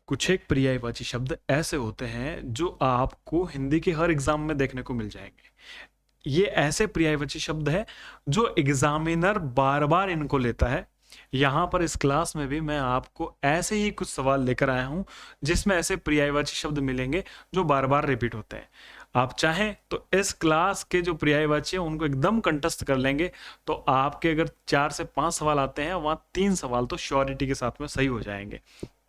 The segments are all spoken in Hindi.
कुछ एक पर्यायवाची शब्द ऐसे होते हैं जो आपको हिंदी के हर एग्जाम में देखने को मिल जाएंगे। ये ऐसे पर्यायवाची शब्द है जो एग्जामिनर बार बार इनको लेता है। यहाँ पर इस क्लास में भी मैं आपको ऐसे ही कुछ सवाल लेकर आया हूँ जिसमें ऐसे पर्यायवाची शब्द मिलेंगे जो बार बार रिपीट होते हैं। आप चाहें तो इस क्लास के जो पर्यायवाची है उनको एकदम कंठस्थ कर लेंगे, तो आपके अगर 4 से 5 सवाल आते हैं वहां 3 सवाल तो श्योरिटी के साथ में सही हो जाएंगे।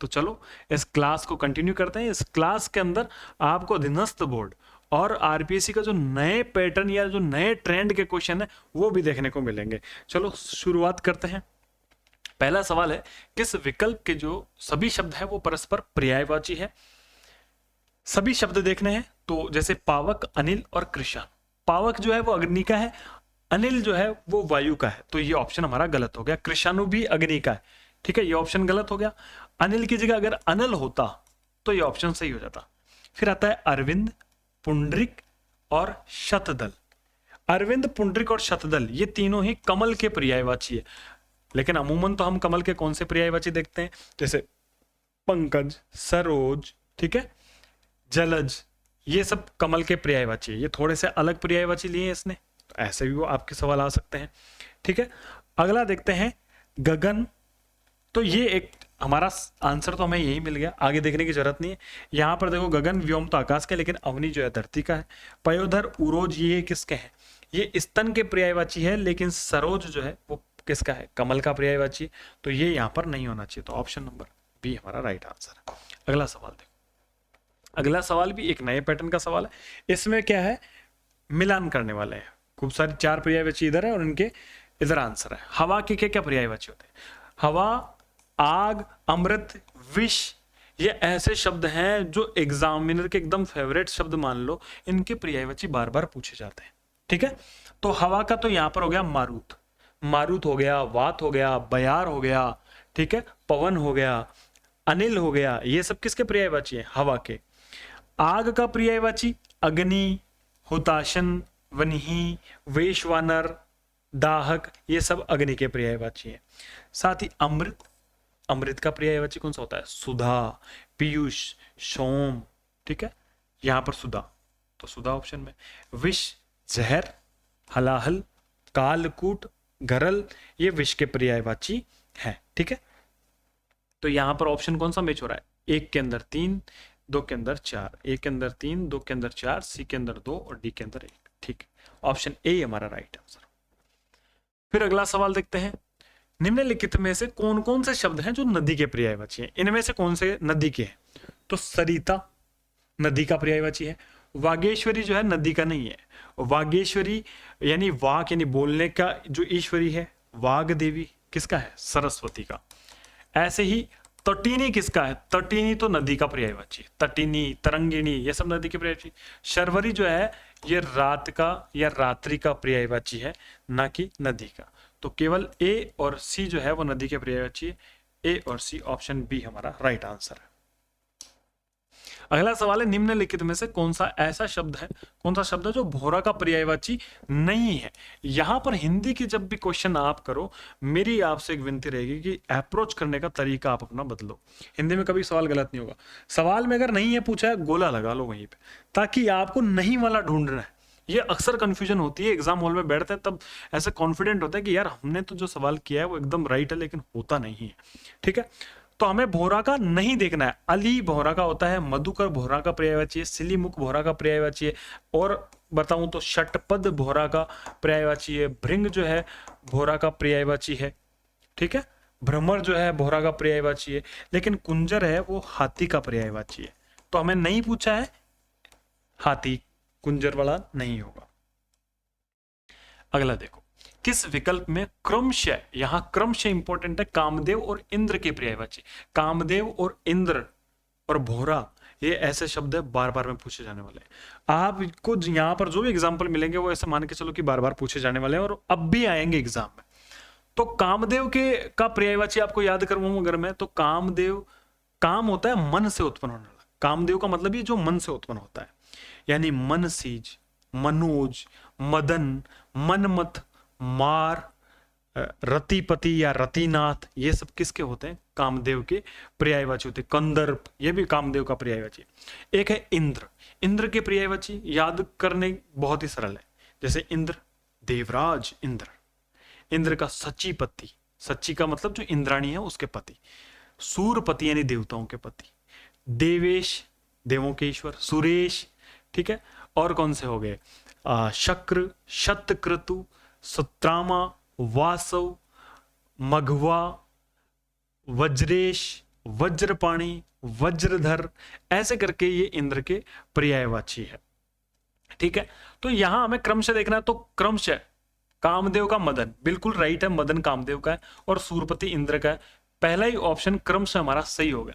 तो चलो इस क्लास को कंटिन्यू करते हैं। इस क्लास के अंदर आपको अधीनस्थ बोर्ड और आरपीएससी का जो नए पैटर्न या जो नए ट्रेंड के क्वेश्चन है वो भी देखने को मिलेंगे। चलो शुरुआत करते हैं। पहला सवाल है, किस विकल्प के जो सभी शब्द है वो परस्पर पर्यायवाची है? सभी शब्द देखने हैं तो जैसे पावक, अनिल और कृषाण। पावक जो है वो अग्नि का है, अनिल जो है वो वायु का है, तो ये ऑप्शन हमारा गलत हो गया। कृषाणु भी अग्नि का है, ठीक है, ये ऑप्शन गलत हो गया। अनिल की जगह अगर अनल होता तो ये ऑप्शन सही हो जाता। फिर आता है अरविंद, पुंडरिक और शतदल। अरविंद, पुंडरिक और शतदल ये तीनों ही कमल के पर्यायवाची है, लेकिन अमूमन तो हम कमल के कौन से पर्यायवाची देखते हैं, जैसे पंकज, सरोज, ठीक है, जलज, ये सब कमल के पर्यायवाची है। ये थोड़े से अलग पर्यायवाची लिए हैं इसने, तो ऐसे भी वो आपके सवाल आ सकते हैं, ठीक है। अगला देखते हैं गगन। तो ये एक हमारा आंसर तो हमें यही मिल गया, आगे देखने की जरूरत नहीं है। यहां पर देखो गगन व्योम तो आकाश का, लेकिन अवनी जो है धरती का है। पयोधर, उरोज ये किसके हैं? ये स्तन के पर्यायवाची है, लेकिन सरोज जो है वो किसका है? कमल का पर्यायवाची। तो ये यहां पर नहीं होना चाहिए, तो ऑप्शन नंबर बी हमारा राइट आंसर है। अगला सवाल देखो। अगला सवाल भी एक नए पैटर्न का सवाल है। इसमें क्या है, मिलान करने वाले हैं। खूब सारे 4 पर्यायवाची इधर है और इनके इधर आंसर है। हवा के क्या क्या पर्यायवाची होते हैं? हवा, आग, अमृत, विष, ये ऐसे शब्द हैं जो एग्जामिनर के एकदम फेवरेट शब्द मान लो, इनके पर्यायवाची बार बार पूछे जाते हैं, ठीक है। तो हवा का तो यहां पर हो गया मारुत, मारुत हो गया, वात हो गया, बयार हो गया, ठीक है, पवन हो गया, अनिल हो गया, ये सब किसके पर्यायवाची है? हवा के। आग का पर्यायवाची अग्नि, हुताशन, वन्ही, वैश्वानर, दाहक, ये सब अग्नि के पर्यायवाची है। साथ ही अमृत, अमृत का पर्यायवाची कौन सा होता है? सुधा, पीयूष, सोम, ठीक है, यहां पर सुधा, तो सुधा ऑप्शन में। विष, जहर, हलाहल, कालकूट, गरल, ये विष के पर्यायवाची है, ठीक है। तो यहां पर ऑप्शन कौन सा मैच हो रहा है? 1 के अंदर 3, 2 के अंदर 4, 1 के अंदर 3, 2 के अंदर 4, सी के अंदर 2 और डी के अंदर 1, ठीक है, ऑप्शन ए हमारा राइट आंसर। फिर अगला सवाल देखते हैं। निम्नलिखित में से कौन कौन से शब्द हैं जो नदी के पर्यायवाची हैं? इनमें से कौन से नदी के हैं? तो सरिता नदी का पर्यायवाची है। वागेश्वरी जो है नदी का नहीं है। वागेश्वरी यानी वाक यानी बोलने का जो ईश्वरी है। वाग देवी किसका है? सरस्वती का। ऐसे ही तटिनी किसका है? तटिनी तो नदी का पर्यायवाची। तटिनी, तरंगिणी, ये सब नदी के पर्यायवाची। शर्वरी जो है ये रात का या रात्रि का पर्यायवाची है, ना कि नदी का। तो केवल ए और सी जो है वो नदी के पर्यायवाची है। ए और सी, ऑप्शन बी हमारा राइट आंसर है। अगला सवाल है, निम्नलिखित में से कौन सा ऐसा शब्द है, कौन सा शब्द है जो भोरा का पर्यायवाची नहीं है? यहां पर हिंदी की जब भी क्वेश्चन आप करो, मेरी आपसे एक विनती रहेगी कि अप्रोच करने का तरीका आप अपना बदलो। हिंदी में कभी सवाल गलत नहीं होगा। सवाल में अगर नहीं है पूछा है, गोला लगा लो वहीं पे, ताकि आपको नहीं वाला ढूंढना है। ये अक्सर कंफ्यूजन होती है, एग्जाम हॉल में बैठते हैं तब ऐसे कॉन्फिडेंट होता है कि यार हमने तो जो सवाल किया है वो एकदम राइट है, लेकिन होता नहीं है, ठीक है। तो हमें भोरा का नहीं देखना है। अली भोरा का होता है, मधुकर भोरा का पर्यायवाची है, सिलीमुख भोरा का पर्यायवाची है, और बताऊं तो षटपद भोरा का पर्यायवाची है। भृंग जो है भोरा का पर्यायवाची है, ठीक है। भ्रमर जो है भोरा का पर्यायवाची है, लेकिन कुंजर है वो हाथी का पर्यायवाची है। तो हमें नहीं पूछा है, हाथी कुंजर वाला नहीं होगा। अगला देखो, किस विकल्प में क्रमशः, यहां क्रमशः इंपॉर्टेंट है, कामदेव और इंद्र के पर्यायवाची। कामदेव और इंद्र और भोरा ये ऐसे शब्द है बार बार में पूछे जाने वाले हैं। आपको यहां पर जो भी एग्जांपल मिलेंगे वो ऐसे मान के चलो कि बार बार पूछे जाने वाले हैं और अब भी आएंगे एग्जाम में। तो कामदेव के का पर्यायवाची आपको याद करवाऊं अगर मैं, तो कामदेव, काम होता है मन से उत्पन्न होने वाला। कामदेव का मतलब ये जो मन से उत्पन्न होता है, यानी मनसीज, मनोज, मदन, मनमथ, मार, रतिपति या रतिनाथ, ये सब किसके होते हैं? कामदेव के पर्यायवाची होते हैं। कंदर्प, ये भी कामदेव का पर्यायवाची। एक है इंद्र, इंद्र के पर्यायवाची याद करने बहुत ही सरल है। जैसे इंद्र, देवराज इंद्र। इंद्र का सचीपति, सची का मतलब जो इंद्राणी है उसके पति। सूरपति यानी देवताओं के पति। देवेश, देवों के ईश्वर। सुरेश, ठीक है। और कौन से हो गए? शक्र, शतक्रतु, सत्रामा, वासव, मघवा, वज्रेश, वज्रपाणी, वज्रधर, ऐसे करके ये इंद्र के पर्यायवाची है, ठीक है। तो यहां हमें क्रमशः देखना है, तो क्रमशः कामदेव का मदन बिल्कुल राइट है, मदन कामदेव का है, और सूरपति इंद्र का है। पहला ही ऑप्शन क्रमशः हमारा सही होगा।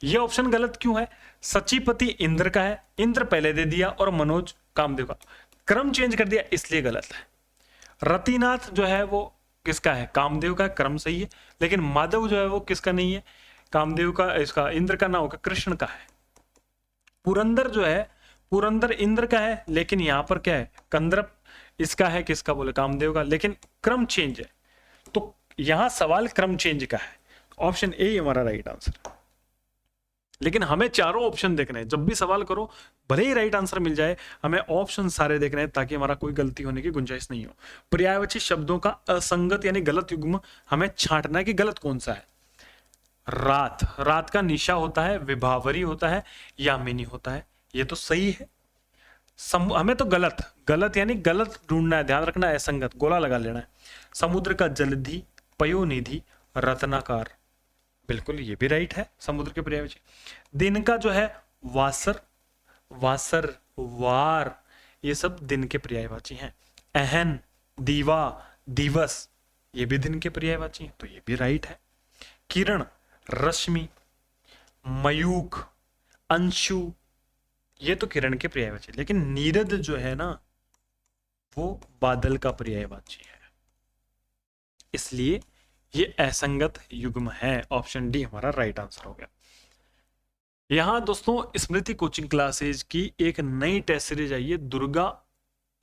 यह ऑप्शन गलत क्यों है? सचीपति इंद्र का है, इंद्र पहले दे दिया, और मनोज कामदेव का, क्रम चेंज कर दिया, इसलिए गलत है। रतिनाथ जो है वो किसका है? कामदेव का, क्रम सही है। लेकिन माधव जो है वो किसका नहीं है? कामदेव का, इसका इंद्र का ना होगा, कृष्ण का है। पुरंदर जो है, पुरंदर इंद्र का है, लेकिन यहां पर क्या है? कंदर्प इसका है, किसका बोले? कामदेव का, लेकिन क्रम चेंज है। तो यहां सवाल क्रम चेंज का है। ऑप्शन ए ही हमारा राइट आंसर। लेकिन हमें चारों ऑप्शन देखने हैं। जब भी सवाल करो, भले ही राइट आंसर मिल जाए, हमें ऑप्शन सारे देखने हैं, ताकि हमारा कोई गलती होने की गुंजाइश नहीं हो। पर्यायवाची शब्दों का असंगत यानी गलत युग्म हमें छांटना है कि गलत कौन सा है। रात, रात का निशा होता है, विभावरी होता है, यामिनी होता है, ये तो सही है। हमें तो गलत, गलत यानी गलत ढूंढना है, ध्यान रखना है, असंगत गोला लगा लेना है। समुद्र का जलधि, पयोनिधि, रत्नाकार, बिल्कुल ये भी राइट है, समुद्र के पर्यायवाची। दिन का जो है वासर, वासर, वार, ये सब दिन के पर्यायवाची हैं। अहन, दीवा, दिवस, ये भी दिन के पर्यायवाची हैं, तो ये भी राइट है। किरण, रश्मि, मयूख, अंशु, ये तो किरण के पर्यायवाची। लेकिन नीरद जो है ना, वो बादल का पर्यायवाची है, इसलिए ये असंगत युग्म है। ऑप्शन डी हमारा राइट आंसर हो गया। यहां दोस्तों स्मृति कोचिंग क्लासेज की एक नई टेस्ट सीरीज आई है, दुर्गा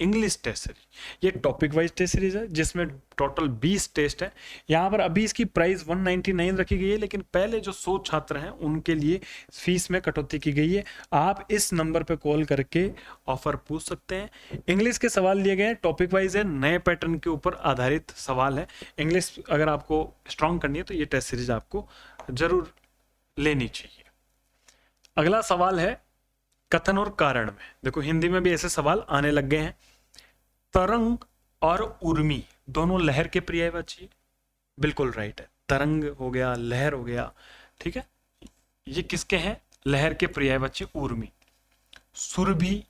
इंग्लिश टेस्ट सीरीज। ये टॉपिक वाइज टेस्ट सीरीज है, जिसमें टोटल 20 टेस्ट है। यहाँ पर अभी इसकी प्राइस 199 रखी गई है, लेकिन पहले जो 100 छात्र हैं उनके लिए फीस में कटौती की गई है। आप इस नंबर पे कॉल करके ऑफर पूछ सकते हैं। इंग्लिश के सवाल लिए गए हैं, टॉपिक वाइज है, नए पैटर्न के ऊपर आधारित सवाल है। इंग्लिश अगर आपको स्ट्रांग करनी है तो ये टेस्ट सीरीज आपको जरूर लेनी चाहिए। अगला सवाल है कथन और कारण में। देखो हिंदी में भी ऐसे सवाल आने लग गए हैं। तरंग और उर्मी दोनों लहर के पर्यायवाची, बिल्कुल राइट है। तरंग हो गया, लहर हो गया, ठीक है। ये किसके हैं? लहर के पर्यायवाची उर्मी। सुरभि,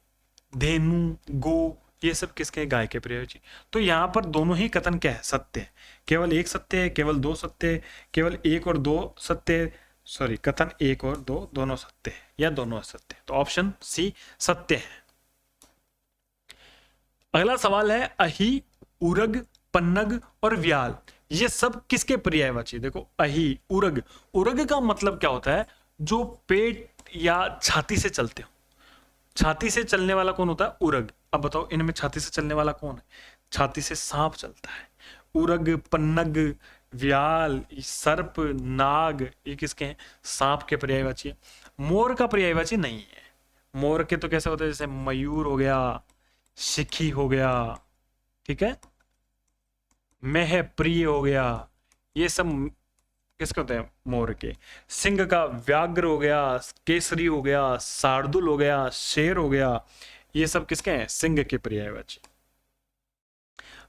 धेनु, गो, ये सब किसके हैं? गाय के पर्यायवाची। तो यहां पर दोनों ही कथन क्या है? सत्य है। केवल एक सत्य है, केवल दो सत्य है, केवल एक और दो सत्य है, सॉरी कथन एक और दो दोनों सत्य है, या दोनों असत्य है। तो ऑप्शन सी सत्य है। अगला सवाल है अहि, उरग, पन्नग और व्याल, ये सब किसके पर्यायवाची? देखो अहि, उरग, उरग का मतलब क्या होता है? जो पेट या छाती से चलते हो। छाती से चलने वाला कौन होता है? उरग। अब बताओ इनमें छाती से चलने वाला कौन है? छाती से सांप चलता है। उरग, पन्नग, व्याल, सर्प, नाग, ये किसके हैं? सांप के पर्यायवाची है। मोर का पर्यायवाची नहीं है। मोर के तो कैसे होते हैं? जैसे मयूर हो गया, शिखी हो गया, ठीक है, मेह प्रिय हो गया, ये सब किसके होते हैं? मोर के। सिंह का व्याघ्र हो गया, केसरी हो गया, शार्दुल हो गया, शेर हो गया, ये सब किसके हैं? सिंह के पर्यायवाची।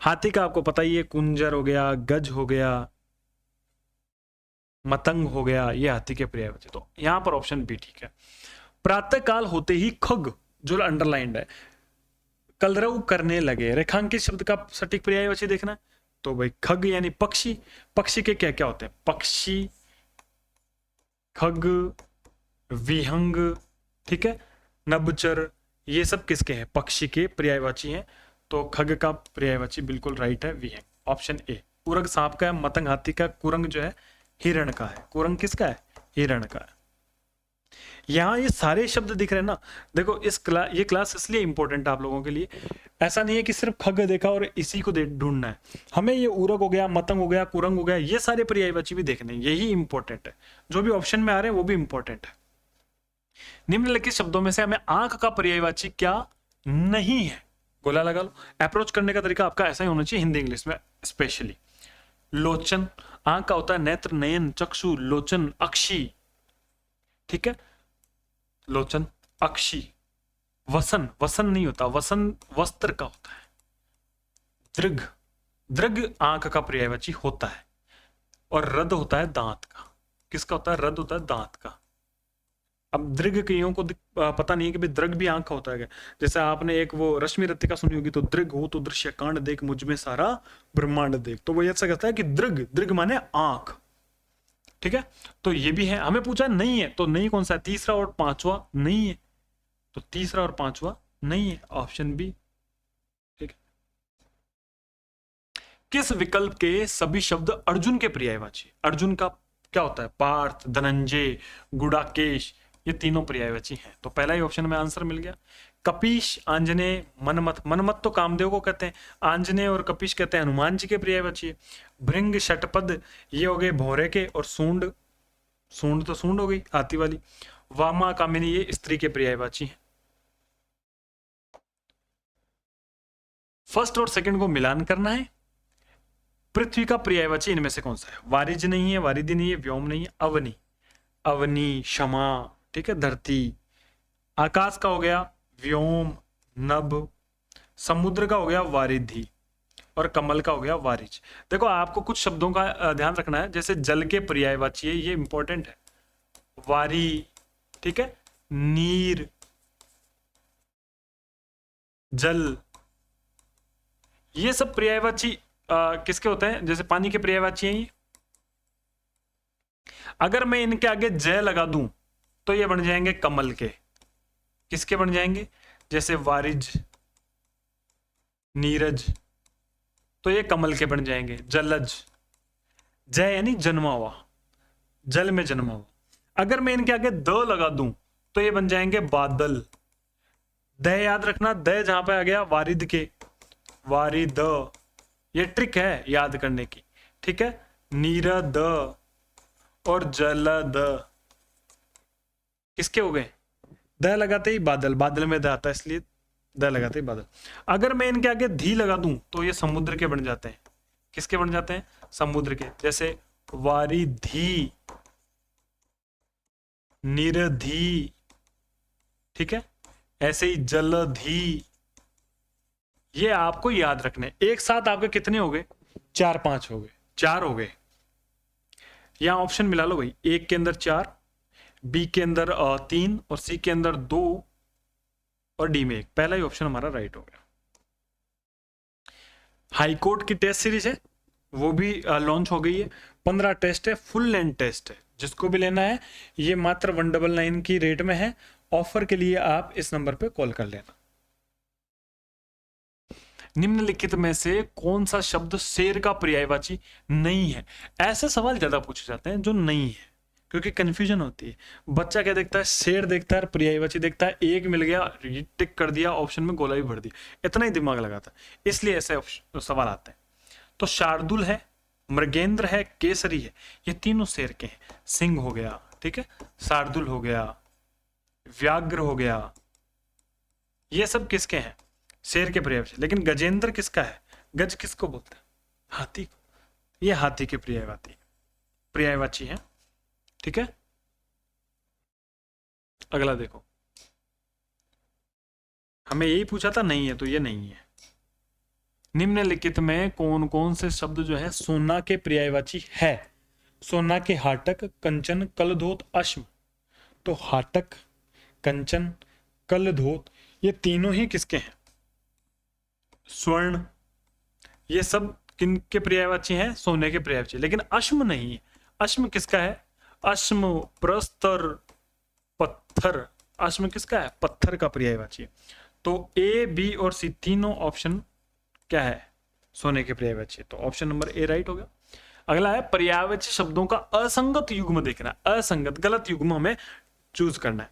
हाथी का आपको पता ही है, कुंजर हो गया, गज हो गया, मतंग हो गया, ये हाथी के पर्यायवाची। तो यहां पर ऑप्शन बी ठीक है। प्रातः काल होते ही खग, जो अंडरलाइंड है, कलरव करने लगे, रेखांकित शब्द का सटीक पर्यायवाची देखना है। तो भाई खग यानी पक्षी। पक्षी के क्या क्या होते हैं? पक्षी, खग, विहंग, ठीक है, नभचर, ये सब किसके हैं? पक्षी के पर्यायवाची हैं। तो खग का पर्यायवाची बिल्कुल राइट है, विहंग, ऑप्शन ए। उरग सांप का है, मतंग हाथी का, कुरंग जो है हिरण का है। कुरंग किसका है? हिरण का है। यहाँ ये सारे शब्द दिख रहे हैं ना। देखो ये क्लास इसलिए इंपॉर्टेंट है आप लोगों के लिए। ऐसा नहीं है कि सिर्फ खग देखा और इसी को ढूंढना है, हमें ये उरग हो गया, मतंग हो गया, कुरंग हो गया, ये सारे पर्यायवाची भी देखने हैं, यही इंपॉर्टेंट है। जो भी ऑप्शन में आ रहे हैं वो भी इंपॉर्टेंट है। निम्नलिखित शब्दों में से हमें आंख का पर्यायवाची क्या नहीं है, गोला लगा लो। अप्रोच करने का तरीका आपका ऐसा ही होना चाहिए, हिंदी इंग्लिश में स्पेशली। लोचन, आंख का होता है नेत्र, नयन, चक्षु, लोचन, अक्षी, ठीक है, लोचन, अक्षी। वसन, वसन नहीं होता, वसन वस्त्र का होता है। दृग, दृग आंख का पर्यायवाची होता है। और रद होता है दांत का। किसका होता है? रद होता है दांत का। अब दृग कईयों को पता नहीं है कि भाई दृग भी आंख का होता है क्या। जैसे आपने एक वो रश्मि रत्तिका सुनी होगी, तो दृग हो तो दृश्य कांड देख, मुझ में सारा ब्रह्मांड देख। तो वो ऐसा कहता है कि दृग, दृग माने आंख, ठीक है। तो ये भी है, हमें पूछा नहीं है, तो नहीं कौन सा है? तीसरा और पांचवा नहीं है, तो तीसरा और पांचवा नहीं है, ऑप्शन बी, ठीक है। किस विकल्प के सभी शब्द अर्जुन के पर्यायवाची? अर्जुन का क्या होता है? पार्थ, धनंजय, गुडाकेश, ये तीनों पर्यायवाची हैं। तो पहला ही ऑप्शन में आंसर मिल गया। कपीश, आंजनेय, मनमथ, मनमथ तो कामदेव को कहते हैं, आंजनेय और कपीश कहते हैं हनुमान जी के पर्यायवाची है। भृंग, षटपद, ये हो गए भौरे के, और सूंड, सूंड तो सूंड हो गई हाथी वाली। वामा, कामिनी, ये स्त्री के पर्यायवाची हैं। फर्स्ट और सेकंड को मिलान करना है। पृथ्वी का पर्यायवाची इनमें से कौन सा है? वारिज नहीं है, वारिधि नहीं है, व्योम नहीं है, अवनी, अवनी, क्षमा, ठीक है, धरती। आकाश का हो गया व्योम, नभ। समुद्र का हो गया वारिधि, और कमल का हो गया वारिज। देखो आपको कुछ शब्दों का ध्यान रखना है, जैसे जल के पर्यायवाची है, ये इंपॉर्टेंट है। वारी, ठीक है, नीर, जल, ये सब पर्यायवाची किसके होते हैं? जैसे पानी के पर्यायवाची हैं ये। अगर मैं इनके आगे जय लगा दूं तो ये बन जाएंगे कमल के। किसके बन जाएंगे? जैसे वारिज, नीरज, तो ये कमल के बन जाएंगे। जलज, जय यानी जन्मा हुआ, जल में जन्मा हुआ। अगर मैं इनके आगे द लगा दूं तो ये बन जाएंगे बादल। द याद रखना, द जहां पे आ गया वारिद के, वारिद, ये ट्रिक है याद करने की, ठीक है। नीरद और जलद किसके हो गए? द लगाते ही बादल, बादल में द आता है इसलिए द लगाते ही बादल। अगर मैं इनके आगे धी लगा दूं तो ये समुद्र के बन जाते हैं। किसके बन जाते हैं? समुद्र के। जैसे वारिधी, निरधी, ठीक है, ऐसे ही जलधी। ये आपको याद रखने। एक साथ आपके कितने हो गए? 4-5 हो गए, 4 हो गए। यहां ऑप्शन मिला लो भाई, एक के अंदर 4, बी के अंदर 3, और सी के अंदर 2, और डी में 1। पहला ही ऑप्शन हमारा राइट हो गया। हाईकोर्ट की टेस्ट सीरीज है, वो भी लॉन्च हो गई है। 15 टेस्ट है, फुल लेंथ टेस्ट है। जिसको भी लेना है ये मात्र 199 की रेट में है। ऑफर के लिए आप इस नंबर पे कॉल कर लेना। निम्नलिखित में से कौन सा शब्द शेर का पर्यायवाची नहीं है? ऐसे सवाल ज्यादा पूछे जाते हैं जो नहीं है, क्योंकि कंफ्यूजन होती है। बच्चा क्या देखता है? शेर देखता है, पर्यायवाची देखता है, एक मिल गया, टिक कर दिया, ऑप्शन में गोला भी भर दिया, इतना ही दिमाग लगाता है, इसलिए ऐसे सवाल आते हैं। तो शार्दुल है, मृगेंद्र है, केसरी है, ये तीनों शेर के हैं। सिंह हो गया, ठीक है, शार्दुल हो गया, व्याघ्र हो गया, ये सब किसके हैं? शेर के पर्यायवाची। लेकिन गजेंद्र किसका है? गज किसको बोलते हैं? हाथी को। ये हाथी के पर्यायवाची है, ठीक है। अगला देखो, हमें यही पूछा था, नहीं है तो ये नहीं है। निम्नलिखित में कौन कौन से शब्द जो है सोना के पर्यायवाची है? सोना के हाटक, कंचन, कलधोत, अश्म। तो हाटक, कंचन, कलधोत, ये तीनों ही किसके हैं? स्वर्ण। ये सब किन के पर्यायवाची हैं? सोने के पर्यायवाची। लेकिन अश्म नहीं है। अश्म किसका है? अश्म, प्रस्तर, पत्थर। अश्म किसका है? पत्थर का पर्यायवाची। तो ए, बी और सी तीनों ऑप्शन क्या है? सोने के पर्यायवाची। तो ऑप्शन नंबर ए राइट हो गया। अगला है पर्यायवाची शब्दों का असंगत युग्म देखना। असंगत, गलत युग्म हमें चूज करना है।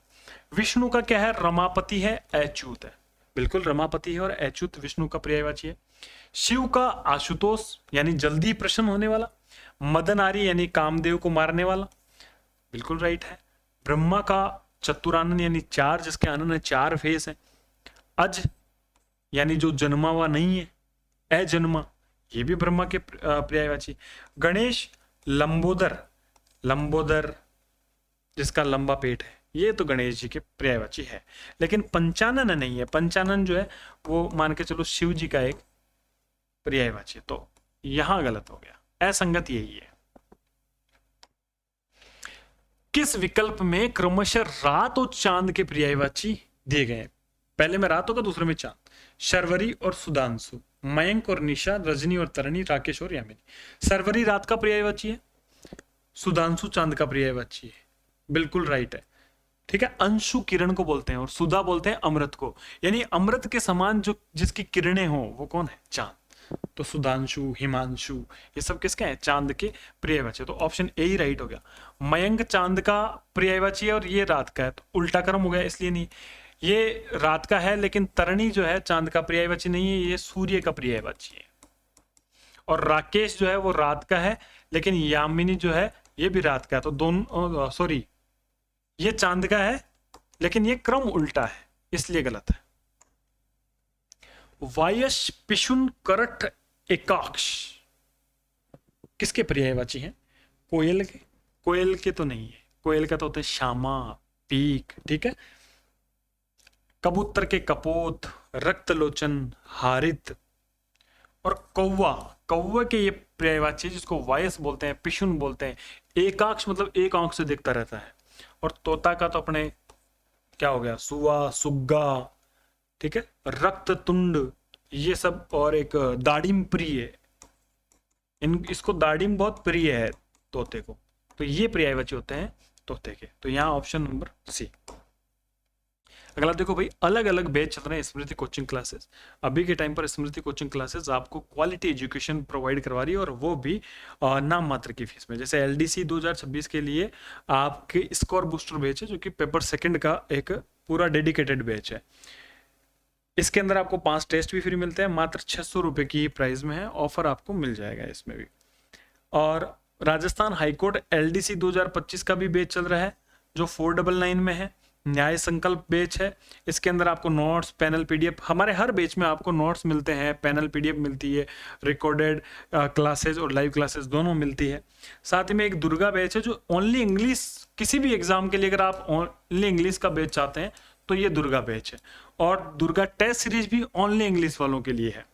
विष्णु का क्या है, रमापति है, अच्युत है। बिल्कुल रमापति है और अच्युत विष्णु का पर्यायवाची है। शिव का आशुतोष यानी जल्दी प्रसन्न होने वाला। मदनारी यानी कामदेव को मारने वाला, बिल्कुल राइट है। ब्रह्मा का चतुरानन यानी चार, जिसके आनंद है चार फेस है। अज यानी जो जन्मा हुआ नहीं है, अजन्मा, ये भी ब्रह्मा के पर्यायवाची। गणेश लंबोदर, लंबोदर जिसका लंबा पेट है, ये तो गणेश जी के पर्यायवाची है। लेकिन पंचानन नहीं है, पंचानन जो है वो मान के चलो शिव जी का एक पर्यायवाची, तो यहां गलत हो गया, असंगत यही है। किस विकल्प में क्रमशः रात और चांद के पर्यायवाची दिए गए हैं? पहले में रात होगा, दूसरे में चांद। शर्वरी और सुधांशु, मयंक और निशा, रजनी और तरणी, राकेश और यामिनी। शर्वरी रात का पर्यायवाची है, सुधांशु चांद का पर्यायवाची है, बिल्कुल राइट है। ठीक है, अंशु किरण को बोलते हैं और सुधा बोलते हैं अमृत को, यानी अमृत के समान जो जिसकी किरणें हो वो कौन है, चांद। तो सुधांशु, हिमांशु, ये सब किसके हैं, चांद के पर्यायवाची। तो ऑप्शन ए ही राइट हो गया। मयंक चांद का पर्यायवाची है और ये रात का है, तो उल्टा क्रम हो गया, इसलिए नहीं। ये रात का है लेकिन तरणी जो है चांद का पर्यायवाची नहीं है, ये सूर्य का पर्यायवाची है। और राकेश जो है वो रात का है, लेकिन यामिनी जो है ये भी रात का है। तो दोनों, सॉरी, ये चांद का है लेकिन ये क्रम उल्टा है, इसलिए गलत है। वायस पिशुन करठ एकाक्ष किसके पर्यायवाची हैं? कोयल के। कोयल के तो नहीं है, कोयल का तो होता है श्यामा, पीक। ठीक है, कबूतर के कपोत, रक्तलोचन, हारित। और कौवा, कौवा के ये पर्यायवाची जिसको वायस बोलते हैं, पिशुन बोलते हैं। एकाक्ष मतलब एक आंख से देखता रहता है। और तोता का तो अपने क्या हो गया, सुआ, सुग्गा। ठीक है, रक्ततुंड, ये सब। और एक दाड़िम प्रिय, इसको दाड़िम बहुत प्रिय है तोते को, तो ये पर्यायवाची होते हैं तोते के। तो यहाँ ऑप्शन नंबर सी। अगला देखो भाई, अलग अलग बैच चल रहे हैं स्मृति कोचिंग क्लासेस। अभी के टाइम पर स्मृति कोचिंग क्लासेस आपको क्वालिटी एजुकेशन प्रोवाइड करवा रही है, और वो भी नाम मात्र की फीस में। जैसे एलडीसी 2026 के लिए आपके स्कोर बूस्टर बैच है, जो कि पेपर सेकंड का एक पूरा डेडिकेटेड बैच है। इसके अंदर आपको 5 टेस्ट भी फ्री मिलते हैं, मात्र 600 रुपए की प्राइस में है। ऑफर आपको मिल जाएगा इसमें भी। और राजस्थान हाईकोर्ट एलडीसी 2025 का भी बैच चल रहा है, जो 499 में है। न्याय संकल्प बैच है, इसके अंदर आपको नोट्स, पैनल, पीडीएफ, हमारे हर बैच में आपको नोट्स मिलते हैं, पैनल पीडीएफ मिलती है, रिकॉर्डेड क्लासेस और लाइव क्लासेस दोनों मिलती है। साथ ही में एक दुर्गा बैच है, जो ओनली इंग्लिश, किसी भी एग्जाम के लिए अगर आप ओनली इंग्लिश का बैच चाहते हैं तो ये दुर्गा बैच है। और दुर्गा टेस्ट सीरीज भी ओनली इंग्लिश वालों के लिए है।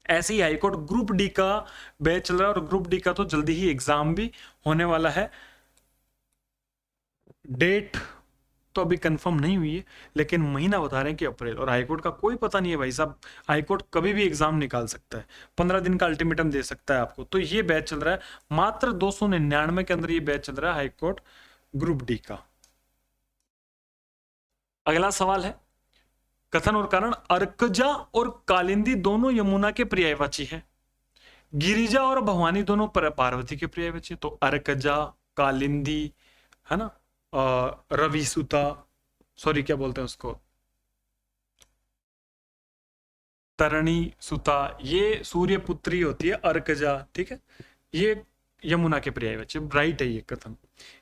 ऐसे ही हाईकोर्ट ग्रुप डी का बैच चल रहा है, और ग्रुप डी का तो जल्दी ही एग्जाम भी होने वाला है। डेट तो अभी कंफर्म नहीं हुई है, लेकिन महीना बता रहे हैं कि अप्रैल। और हाईकोर्ट का कोई पता नहीं है भाई साहब, हाईकोर्ट कभी भी एग्जाम निकाल सकता है, 15 दिन का अल्टीमेटम दे सकता है आपको। तो ये बैच चल रहा है, मात्र 299 के अंदर ये बैच चल रहा है हाईकोर्ट ग्रुप डी का। अगला सवाल है, कथन और कारण, अर्कजा और कालिंदी दोनों यमुना के पर्यायवाची है। गिरिजा और भवानी दोनों पार्वती के पर्यायवाची। तो अर्कजा, कालिंदी, है ना, रवि सुता, सॉरी क्या बोलते हैं उसको, तरणी सुता, ये सूर्य पुत्री होती है अर्कजा। ठीक है, ये यमुना के पर्यायवाची, राइट है ये कथन।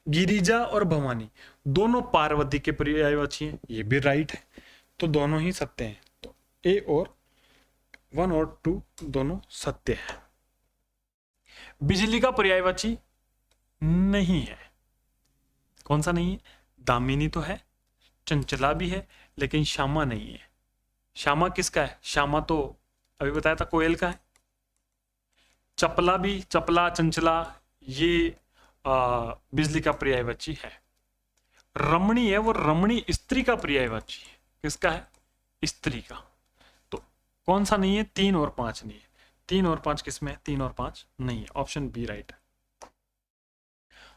गिरिजा और भवानी दोनों पार्वती के पर्यायवाची हैं, ये भी राइट है। तो दोनों ही सत्य हैं। तो ए और 1 और 2 दोनों सत्य है। बिजली का पर्यायवाची नहीं है। कौन सा नहीं है? दामिनी तो है, चंचला भी है, लेकिन श्यामा नहीं है। श्यामा किसका है? श्यामा तो अभी बताया था कोयल का है। चपला भी, चपला, चंचला, ये बिजली का पर्यायवाची है। रमणी है, वो रमणी स्त्री का पर्यायवाची है। किसका है? स्त्री का। तो कौन सा नहीं है? 3 और 5 नहीं है। 3 और 5 किसमें है? 3 और 5 नहीं है। ऑप्शन बी राइट है।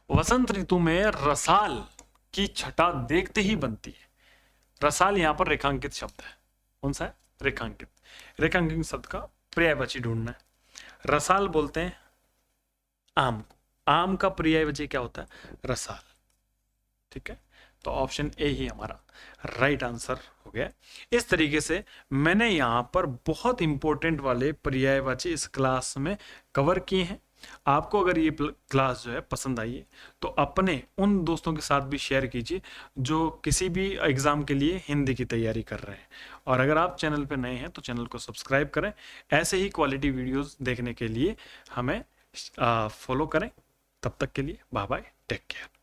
वसंत ऋतु में रसाल की छटा देखते ही बनती है। रसाल यहां पर रेखांकित शब्द है। कौन सा है? रेखांकित। रेखांकित शब्द का पर्यायवाची ढूंढना है। रसाल बोलते हैं आम को। आम का पर्यायवाची क्या होता है? रसाल। ठीक है, तो ऑप्शन ए ही हमारा राइट आंसर हो गया। इस तरीके से मैंने यहाँ पर बहुत इंपॉर्टेंट वाले पर्यायवाची इस क्लास में कवर किए हैं। आपको अगर ये क्लास जो है पसंद आई है तो अपने उन दोस्तों के साथ भी शेयर कीजिए जो किसी भी एग्ज़ाम के लिए हिंदी की तैयारी कर रहे हैं। और अगर आप चैनल पर नए हैं तो चैनल को सब्सक्राइब करें। ऐसे ही क्वालिटी वीडियोस देखने के लिए हमें फॉलो करें। तब तक के लिए बाय बाय, टेक केयर।